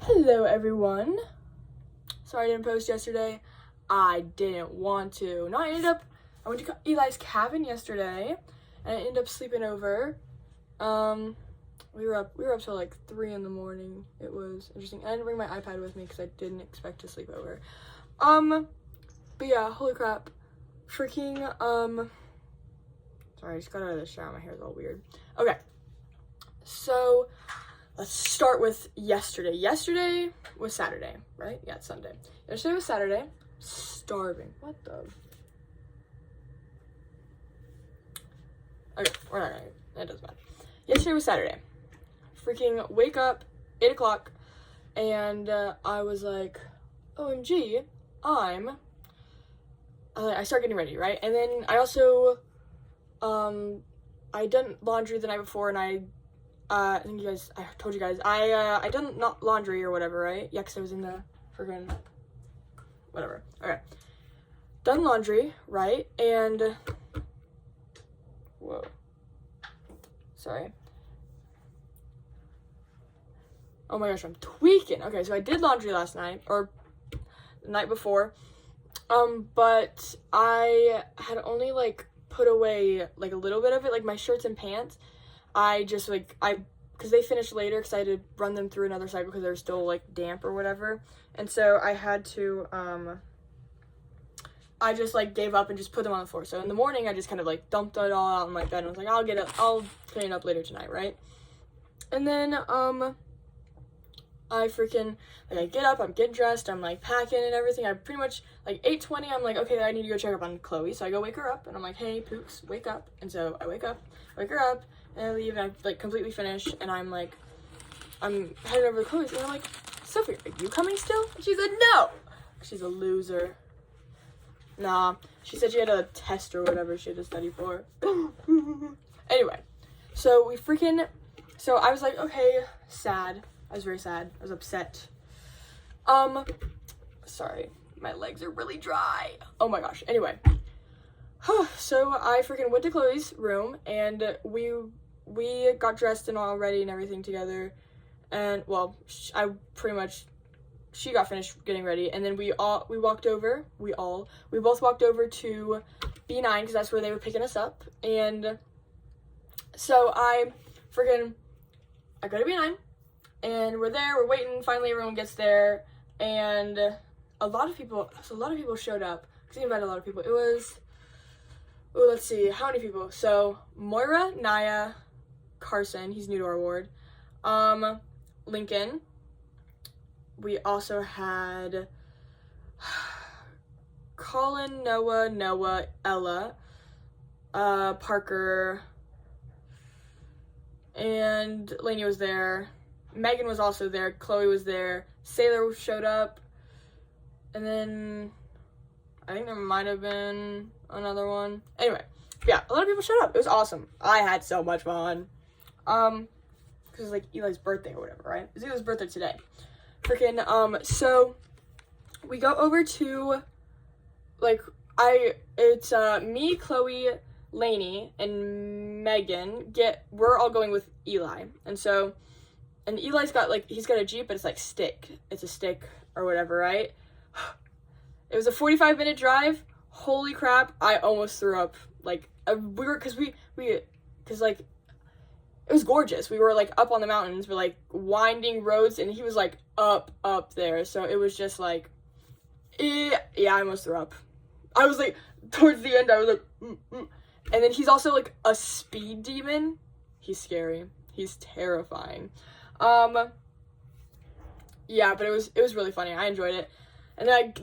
Hello everyone. Sorry I didn't post yesterday. I didn't want to. No, I went to Eli's cabin yesterday and I ended up sleeping over. We were up till like 3 in the morning. It was interesting. And I didn't bring my iPad with me because I didn't expect to sleep over. But yeah, holy crap. Freaking, sorry, I just got out of the shower. My hair's all weird. Okay. So, let's start with yesterday. Yesterday was Saturday, right? Yeah, it's Sunday. Yesterday was Saturday. Starving. What the? Okay, we're not gonna. It doesn't matter. Yesterday was Saturday. Freaking wake up, 8 o'clock, and I was like, OMG, I start getting ready, right? And then I also, I done laundry the night before, and I think I told you guys, I done not laundry or whatever, right? Yeah, because I was in the friggin' whatever. Okay. Done laundry, right? And, whoa. Sorry. Oh my gosh, I'm tweaking. Okay, so I did laundry last night, or the night before. But I had only, like, put away, like, a little bit of it, like, my shirts and pants. I just, like, because they finished later, because I had to run them through another cycle because they were still, like, damp or whatever. And so I had to, I just, like, gave up and just put them on the floor. So in the morning, I just kind of, like, dumped it all out in my bed and was like, I'll clean it up later tonight, right? And then, I freaking, like, I get up, I'm getting dressed, I'm, like, packing and everything. I pretty much, like, 8:20, I'm like, okay, I need to go check up on Chloe. So I go wake her up, and I'm like, hey, Pooks, wake up. And so I wake her up, and I leave, and I, like, completely finish, and I'm, like, I'm heading over to Chloe's, and I'm like, Sophie, are you coming still? And she said, no! She's a loser. Nah, she said she had a test or whatever she had to study for. Anyway, so I was like, okay, sad. I was very sad. I was upset. Sorry, my legs are really dry. Oh my gosh. Anyway, so I freaking went to Chloe's room and we got dressed and all ready and everything together. And well, she got finished getting ready, and then we both walked over to B9 because that's where they were picking us up. And so I go to B9. And we're there, we're waiting, finally everyone gets there, and a lot of people showed up, because I invited a lot of people. It was, let's see, how many people? So, Moira, Naya, Carson, he's new to our ward, Lincoln, we also had Colin, Noah, Ella, Parker, and Lainey was there. Megan was also there, Chloe was there, Sailor showed up, and then I think there might have been another one. Anyway, yeah, a lot of people showed up. It was awesome. I had so much fun. Because it was like Eli's birthday or whatever, right? It was Eli's birthday today. So we go over to, like, it's me, Chloe, Lainey, and Megan we're all going with Eli, and Eli's got, like, he's got a Jeep, but it's, like, it's a stick or whatever, right? It was a 45-minute drive. Holy crap, I almost threw up. Like, because like, it was gorgeous. We were, like, up on the mountains, we're, like, winding roads, and he was, like, up there. So it was just, like, yeah, I almost threw up. I was, like, towards the end, I was, like, And then he's also, like, a speed demon. He's scary. He's terrifying. Yeah, but it was really funny. I enjoyed it. And then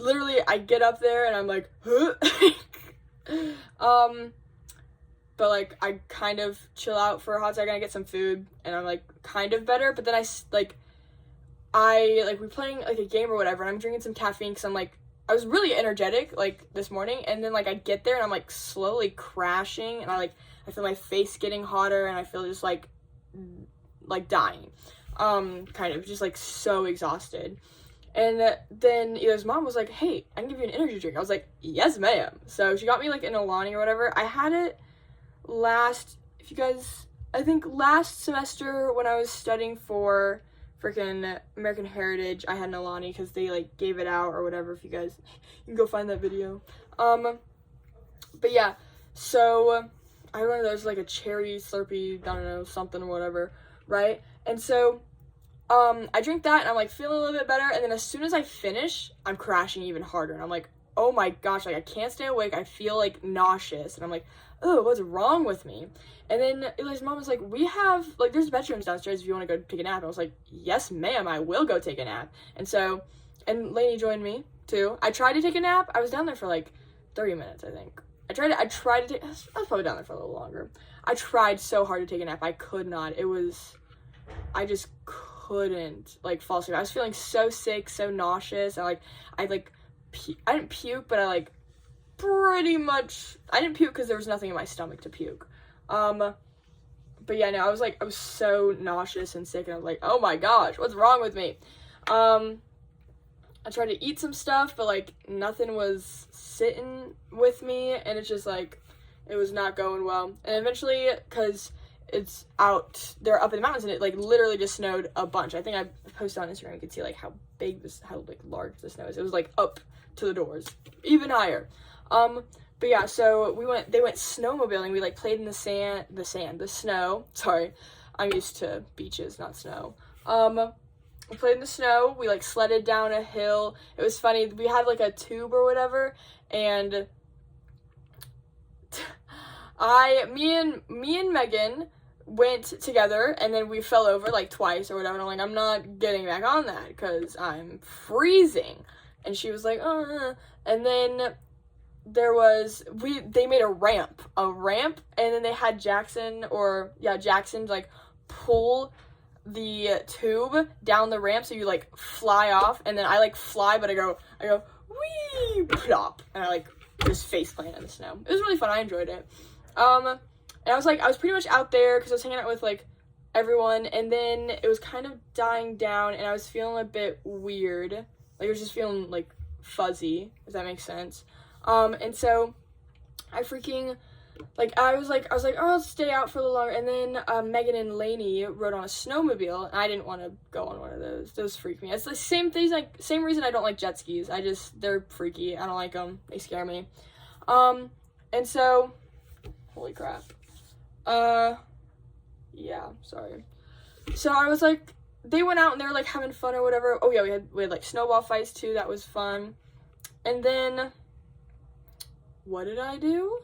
I get up there and I'm like, huh? But like, I kind of chill out for a hot second. I get some food and I'm like kind of better, but then we're playing like a game or whatever, and I'm drinking some caffeine because I was really energetic like this morning, and then like I get there and I'm like slowly crashing, and I feel my face getting hotter, and I feel just like dying. Kind of just like so exhausted. And then Eli's mom was like, hey, I can give you an energy drink. I was like, yes, ma'am. So she got me like an Alani or whatever. I had it last semester when I was studying for freaking American Heritage. I had Nalani because they like gave it out or whatever. If you guys, you can go find that video. But yeah, so I don't know, there's like a cherry Slurpee, I don't know, something or whatever, right? And so I drink that and I'm like feeling a little bit better, and then as soon as I finish, I'm crashing even harder, and I'm like, oh my gosh, like I can't stay awake, I feel like nauseous, and I'm like, oh, what's wrong with me? And then Eli's mom was like, we have, like, there's bedrooms downstairs if you want to go take a nap. And I was like, yes ma'am, I will go take a nap. And so, and Lainey joined me too. I tried to take a nap. I was down there for like 30 minutes, I think. I tried to take, I was probably down there for a little longer. I tried so hard to take a nap. I could not. I just couldn't, like, fall asleep. I was feeling so sick, so nauseous. I didn't puke, but I didn't puke because there was nothing in my stomach to puke. But yeah, no, I was so nauseous and sick, and I was like, oh my gosh, what's wrong with me? I tried to eat some stuff, but like nothing was sitting with me, and it's just like, it was not going well. And eventually, because they're up in the mountains, and it like literally just snowed a bunch. I think I posted on Instagram, you could see like how large the snow is. It was like up to the doors, even higher. But yeah, so they went snowmobiling. We like played in the snow. Sorry, I'm used to beaches, not snow. We played in the snow. We like sledded down a hill. It was funny. We had like a tube or whatever, and me and Megan went together, and then we fell over like twice or whatever. And I'm like, I'm not getting back on that because I'm freezing. And she was like, and then they made a ramp, and then they had Jackson like pull the tube down the ramp, so you like fly off, and then I like fly, but I go wee plop, and I like just face plant in the snow. It was really fun. I enjoyed it. And I was pretty much out there because I was hanging out with like everyone, and then it was kind of dying down, and I was feeling a bit weird. Like I was just feeling like fuzzy, if that makes sense. And so I freaking, like, I was like, oh, I'll stay out for a little longer. And then, Megan and Lainey rode on a snowmobile, and I didn't want to go on one of those. Those freak me. It's the same things, like, same reason I don't like jet skis. They're freaky. I don't like them. They scare me. And so, holy crap. Yeah, sorry. So I was like, they went out and they were like having fun or whatever. Oh yeah, we had like snowball fights too. That was fun. And then, what did I do?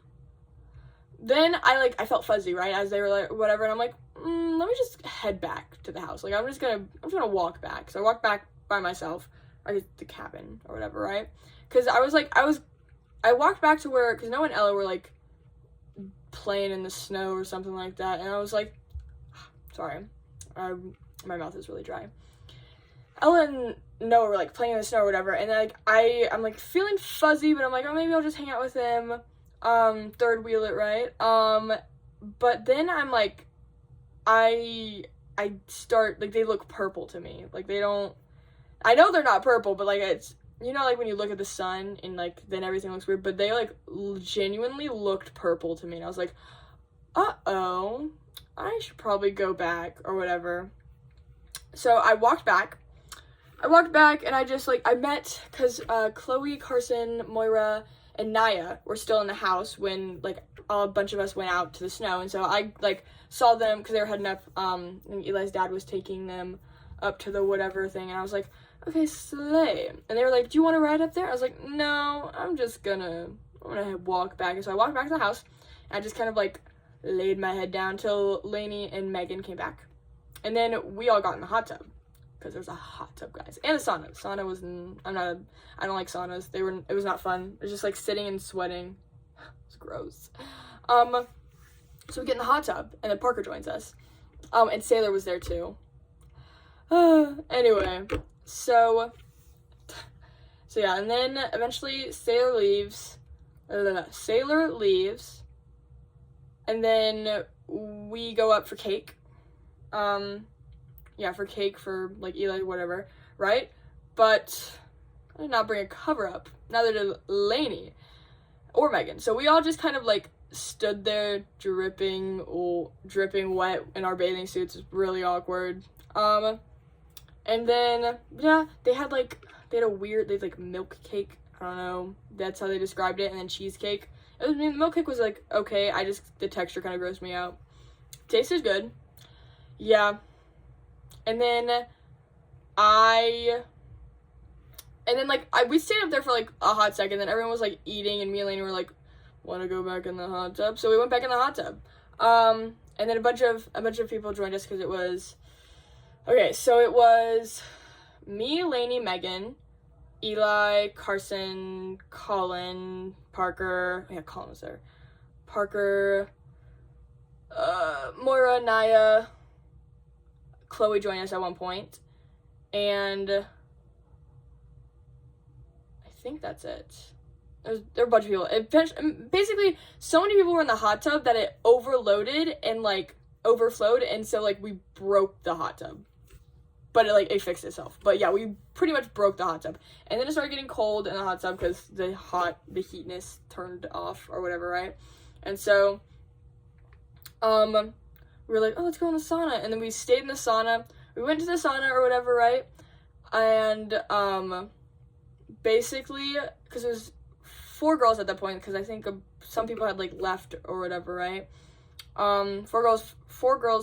Then I felt fuzzy, right, as they were like whatever, and I'm like, let me just head back to the house. Like I'm just gonna walk back. So I walked back by myself, or the cabin or whatever, right? Because I walked back to where, because Noah and Ella were like playing in the snow or something like that, and I was like, sorry, my mouth is really dry. Ella and Noah were like playing in the snow or whatever, and then like I'm like feeling fuzzy, but I'm like, oh, maybe I'll just hang out with them, third wheel it, right? But then I'm like, I start, like, they look purple to me. Like, they don't, I know they're not purple, but like it's, you know, like when you look at the sun and like then everything looks weird, but they like genuinely looked purple to me, and I was like, uh-oh, I should probably go back or whatever. So I walked back and I just like, I met, because Chloe, Carson, Moira, and Naya were still in the house when like a bunch of us went out to the snow, and so I like saw them because they were heading up, and Eli's dad was taking them up to the whatever thing, and I was like, okay, slay. And they were like, do you want to ride up there? I was like, no, I'm gonna walk back. And so I walked back to the house, and I just kind of like laid my head down till Lainey and Megan came back. And then we all got in the hot tub, because there's a hot tub, guys, and a sauna. Sauna was, I don't like saunas. It was not fun. It was just like sitting and sweating. It's gross. So we get in the hot tub, and then Parker joins us. And Sailor was there too. Anyway, so yeah, and then eventually Sailor leaves, and then we go up for cake. Yeah, for cake for like Eli, whatever, right? But I did not bring a cover up. Neither did Lainey or Megan. So we all just kind of like stood there dripping wet in our bathing suits. It's really awkward. And then, yeah, they had a weird, milk cake. I don't know. That's how they described it. And then cheesecake. I mean, the milk cake was okay. The texture kind of grossed me out. Tasted good. Yeah. And then we stayed up there for a hot second. Then everyone was eating, and me and Lainey were want to go back in the hot tub. So we went back in the hot tub. And then a bunch of people joined us because it was, okay, so it was me, Lainey, Megan, Eli, Carson, Colin, Parker. Yeah, Colin was there. Parker, Moira, Naya, Chloe joined us at one point, and I think that's it. There were a bunch of people. Basically, so many people were in the hot tub that it overloaded and overflowed, and so we broke the hot tub. But it fixed itself. But yeah, we pretty much broke the hot tub. And then it started getting cold in the hot tub because the heatness turned off or whatever, right? And so, we were oh, let's go in the sauna. And then we stayed in the sauna. We went to the sauna or whatever, right? And, basically, because it was 4 girls at that point, because I think some people had, left or whatever, right? 4 girls,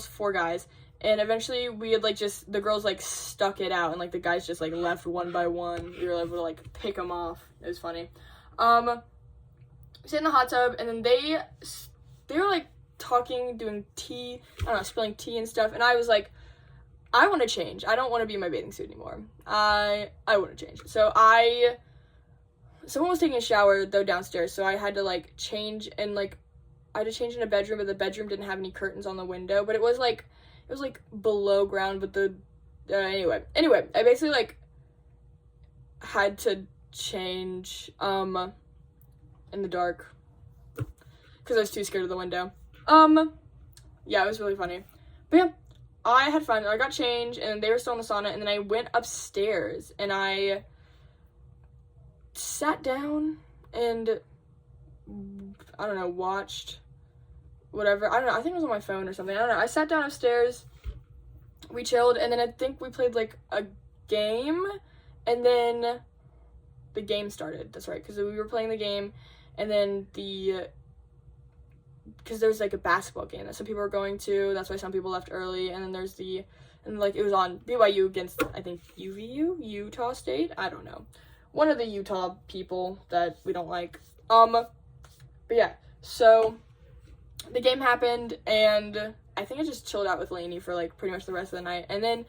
4 guys. And eventually we had the girls stuck it out, and the guys just left one by one. We were able to pick them off. It was funny. Stayed in the hot tub, and then they were talking, doing tea, I don't know, spilling tea and stuff. And I was I want to change. I don't want to be in my bathing suit anymore. I want to change. So someone was taking a shower though downstairs, so I had to change, and I had to change in a bedroom, but the bedroom didn't have any curtains on the window. But it was below ground, but anyway, I basically had to change in the dark because I was too scared of the window. Yeah, it was really funny. But yeah, I had fun. I got changed, and they were still in the sauna, and then I went upstairs, and I sat down and, I don't know, watched whatever. I don't know. I think it was on my phone or something. I don't know. I sat down upstairs, we chilled, and then I think we played a game, and then the game started. That's right, because we were playing the game, and then because there's a basketball game that some people were going to. That's why some people left early. And then there's it was on BYU against, I think, UVU, Utah State. I don't know, one of the Utah people that we don't like. But yeah, so the game happened, and I think I just chilled out with Lainey for pretty much the rest of the night. And then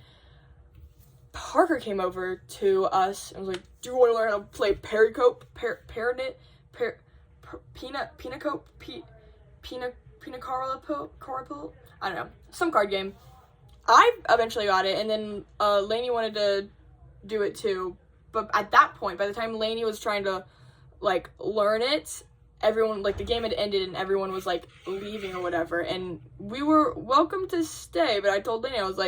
Parker came over to us and was do you want to learn how to play Pericope? Pina Carapo? I don't know. Some card game. I eventually got it, and then Lainey wanted to do it too. But at that point, by the time Lainey was trying to learn it, everyone the game had ended and everyone was leaving or whatever, and we were welcome to stay. But I told Lainey, I was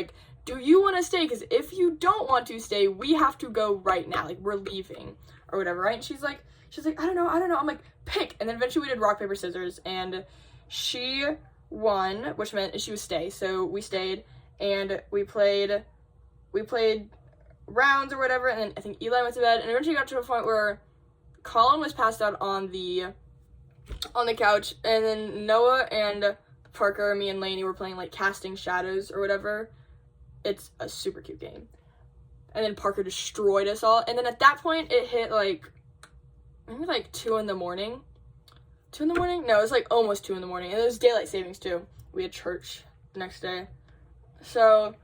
do you want to stay? Because if you don't want to stay, we have to go right now. We're leaving or whatever, right? And she's like, I don't know. I'm pick. And then eventually we did rock, paper, scissors, and she won, which meant she would stay. So we stayed, and we played rounds or whatever, and then I think Eli went to bed, and eventually got to a point where Colin was passed out on the couch, and then Noah and Parker, me and Lainey were playing casting shadows or whatever. It's a super cute game. And then Parker destroyed us all, and then at that point it hit maybe 2 in the morning. 2 in the morning? No, it was almost 2 in the morning, and it was daylight savings too. We had church the next day, so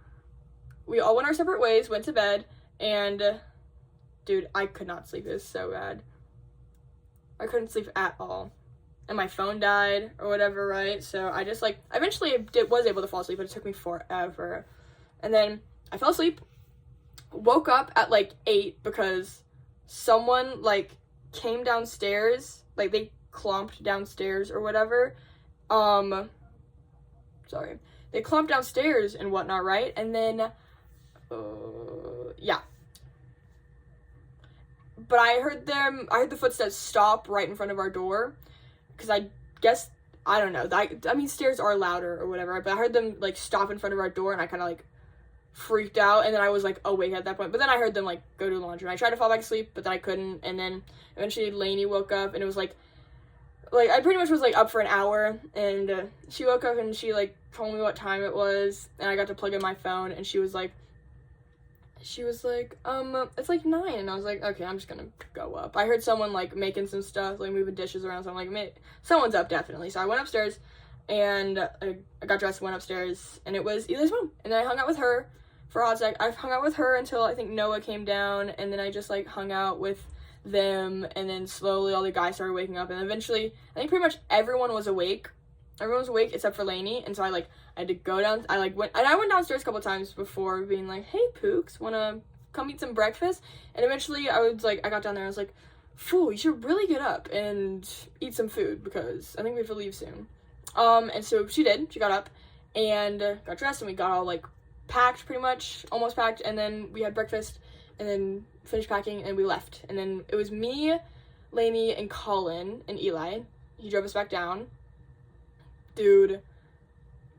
we all went our separate ways, went to bed, and dude, I could not sleep. It was so bad. I couldn't sleep at all. And my phone died or whatever, right? So I just eventually was able to fall asleep, but it took me forever. And then I fell asleep, woke up at 8 because someone came downstairs, they clomped downstairs or whatever. Sorry. They clomped downstairs and whatnot, right? And then yeah. But I heard the footsteps stop right in front of our door, because I guess, I don't know, I mean, stairs are louder or whatever, but I heard them stop in front of our door, and I kind of freaked out, and then I was like awake at that point, but then I heard them like go to the laundry, and I tried to fall back asleep, but then I couldn't, and then eventually Lainey woke up, and it was like I pretty much was like up for an hour, and she woke up and she like told me what time it was, and I got to plug in my phone, and she was like it's like 9, and I was like, okay, I'm just gonna go up. I heard someone like making some stuff, like moving dishes around, so I'm like, someone's up definitely. So I went upstairs, and I got dressed, went upstairs, and it was Eli's mom, and then I hung out with her for a hot sec. I hung out with her until I think Noah came down, and then I just like hung out with them, and then slowly all the guys started waking up, and eventually I think pretty much everyone was awake. Everyone was awake except for Lainey, and so I had to go down. I went downstairs a couple times before being like, hey Pooks, wanna come eat some breakfast? And eventually I got down there, I was like, fool, you should really get up and eat some food, because I think we have to leave soon. And so she did. She got up and got dressed, and we got all like packed, pretty much almost packed, and then we had breakfast, and then finished packing, and we left. And then it was me, Lainey, and Colin, and Eli. He drove us back down. Dude,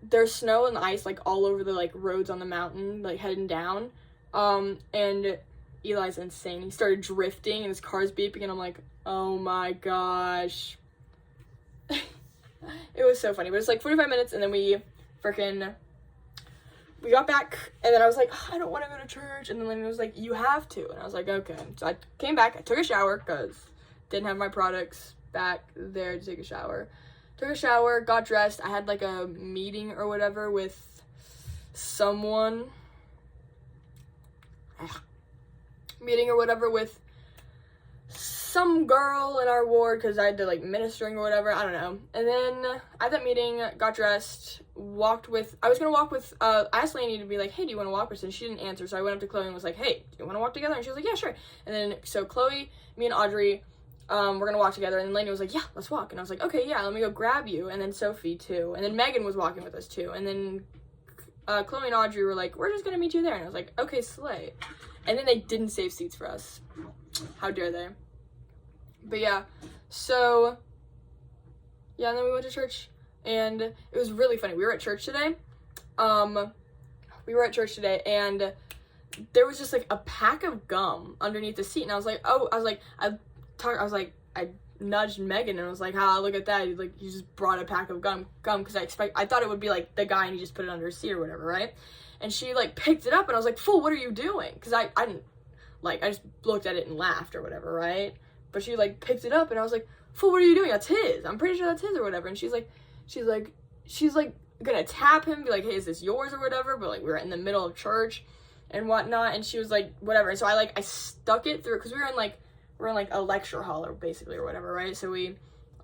there's snow and ice like all over the like roads on the mountain, like heading down. And Eli's insane. He started drifting and his car's beeping, and I'm like, oh my gosh. It was so funny. But it's like 45 minutes, and then we got back, and then I was like, oh, I don't want to go to church, and then Lainey was like, you have to, and I was like, okay. So I came back, I took a shower, because didn't have my products back there to take a shower. Took a shower, got dressed. I had like a meeting or whatever with someone. Meeting or whatever with some girl in our ward, because I had to like ministering or whatever. I don't know. And then at that meeting, got dressed, I was gonna walk with, I asked Lainey to be like, hey, do you want to walk with us? And she didn't answer. So I went up to Chloe and was like, hey, do you want to walk together? And she was like, yeah, sure. And then, so Chloe, me and Audrey, we're gonna walk together, and then Lainey was like, yeah, let's walk, and I was like, okay, yeah, let me go grab you, and then Sophie too, and then Megan was walking with us too, and then Chloe and Audrey were like, we're just gonna meet you there, and I was like, okay, slay. And then they didn't save seats for us. How dare they? But yeah, so yeah, and then we went to church, and it was really funny. We were at church today, and there was just like a pack of gum underneath the seat, and I nudged Megan, and I was like, look at that, he just brought a pack of gum, because I thought it would be like the guy and he just put it under his seat or whatever, right? And she like picked it up, and I was like, fool, what are you doing? Because I didn't, like, I just looked at it and laughed or whatever, right? But she like picked it up, and I was like, fool, what are you doing? That's his, I'm pretty sure that's his or whatever. And she's like gonna tap him, be like, hey, is this yours or whatever? But like we were in the middle of church and whatnot, and she was like, whatever. And so I stuck it through, because we're in like a lecture hall, or basically, or whatever, right? So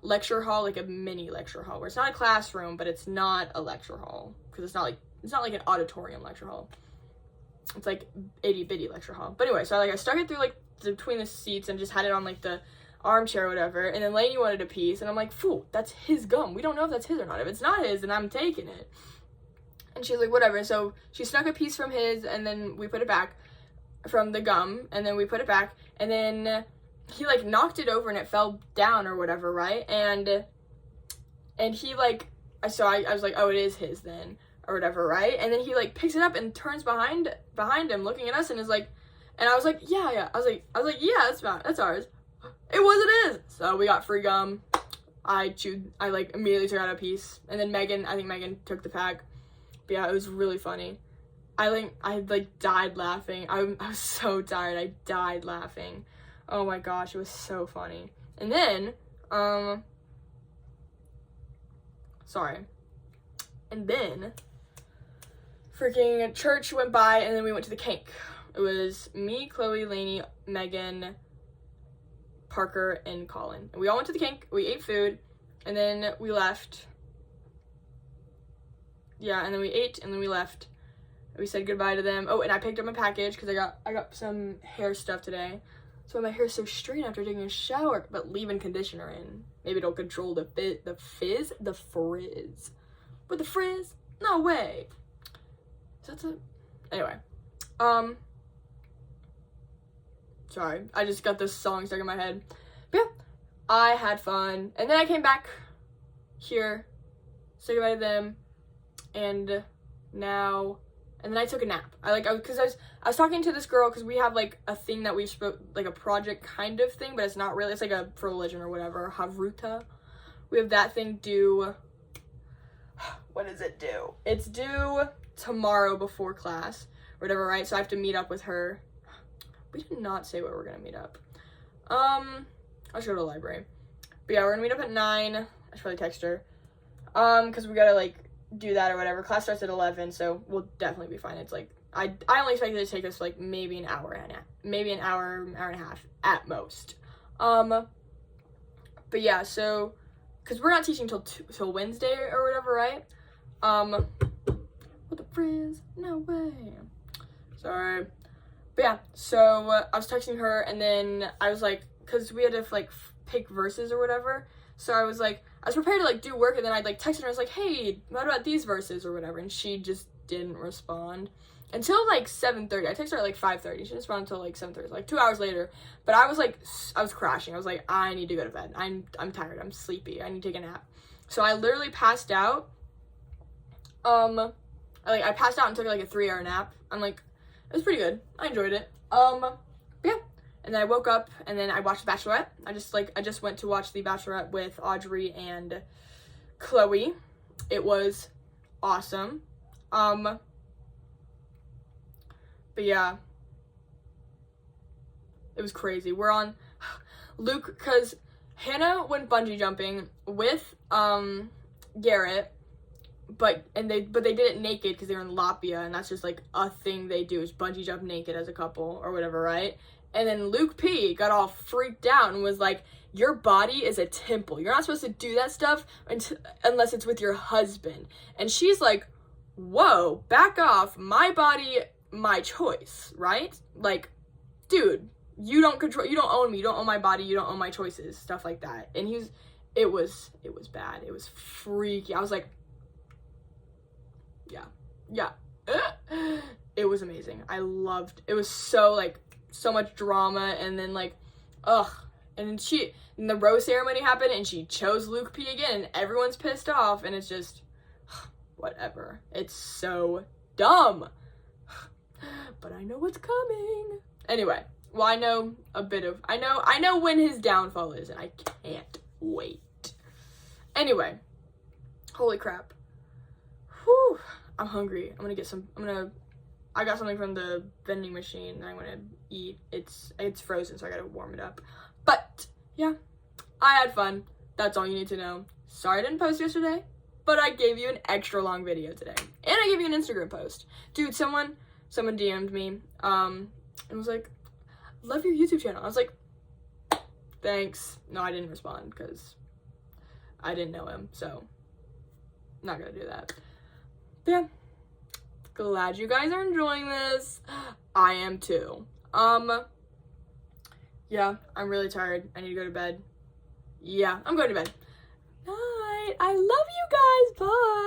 lecture hall, like a mini lecture hall, where it's not a classroom, but it's not a lecture hall, because it's not like an auditorium lecture hall. It's like itty bitty lecture hall. But anyway, so I stuck it through like between the seats, and just had it on like the armchair or whatever. And then Lainey wanted a piece, and I'm like, fool, that's his gum, we don't know if that's his or not. If it's not his, then I'm taking it. And she's like, whatever. So she snuck a piece from his, and then we put it back from the gum, and then we put it back, and then he like knocked it over and it fell down or whatever, right? And he like, so I was like, oh, it is his then or whatever, right? And then he like picks it up and turns behind him looking at us, and is like, and I was like, yeah, I was like, yeah, that's ours. It was his. So we got free gum. I like immediately took out a piece, and then I think Megan took the pack. But yeah, it was really funny. I died laughing. I was so tired. I died laughing. Oh my gosh, it was so funny. And then, freaking church went by, and then we went to the kink. It was me, Chloe, Lainey, Megan, Parker, and Colin. And we all went to the kink, we ate food, and then we left. Yeah, and then we ate, and then we left. We said goodbye to them. Oh, and I picked up my package, because I got some hair stuff today. So my hair's so straight after taking a shower, but leaving conditioner in. Maybe it'll control the frizz. With the frizz? No way. So that's it. Anyway. Sorry. I just got this song stuck in my head. But yeah, I had fun. And then I came back here, said goodbye to them, and now and then I took a nap. I was talking to this girl because we have like a thing that we spoke, like a project kind of thing, but it's not really. It's like a for religion or whatever. Havruta. We have that thing due. What does it do? It's due tomorrow before class or whatever, right? So I have to meet up with her. We did not say where we're gonna meet up. I'll go to the library. But yeah, we're gonna meet up at 9. I should probably text her. Because we gotta like do that or whatever. Class starts at 11, so we'll definitely be fine. It's like I only expect it to take us like maybe an hour and a half at most. But yeah, so because we're not teaching till Wednesday or whatever, right? What the frizz? No way. Sorry. But yeah, so I was texting her, and then I was like, because we had to like pick verses or whatever. So I was prepared to like do work, and then I'd like text her. I was like, hey, what about these verses or whatever? And she just didn't respond until like 7:30. I texted her at like 5:30. She didn't respond until like 7:30, like 2 hours later. But I was crashing. I was like, I need to go to bed. I'm tired. I'm sleepy. I need to take a nap. So I literally passed out. I passed out and took like a 3-hour nap. I'm like, it was pretty good. I enjoyed it. Yeah. And then I woke up, and then I watched The Bachelorette. I just went to watch The Bachelorette with Audrey and Chloe. It was awesome. But yeah. It was crazy. We're on Luke, because Hannah went bungee jumping with Garrett, but they did it naked because they were in Latvia, and that's just like a thing they do, is bungee jump naked as a couple or whatever, right? And then Luke P got all freaked out and was like, your body is a temple. You're not supposed to do that stuff unless it's with your husband. And she's like, whoa, back off. My body, my choice, right? Like, dude, you don't own me. You don't own my body. You don't own my choices. Stuff like that. And it was bad. It was freaky. I was like, yeah. It was amazing. I loved, it was so much drama, and then like, and then the rose ceremony happened, and she chose Luke P again, and everyone's pissed off, and it's just, whatever. It's so dumb. But I know what's coming. Anyway, well, I know when his downfall is, and I can't wait. Anyway, holy crap. Whew, I'm hungry. I got something from the vending machine that I'm gonna eat. It's frozen, so I gotta warm it up. But yeah, I had fun. That's all you need to know. Sorry I didn't post yesterday, but I gave you an extra long video today, and I gave you an Instagram post. Dude, someone DM'd me, and was like, "Love your YouTube channel." I was like, "Thanks." No, I didn't respond because I didn't know him, so I'm not gonna do that. But yeah. Glad you guys are enjoying this. I am too. Yeah, I'm really tired. I need to go to bed. Yeah, I'm going to bed. Night. I love you guys. Bye.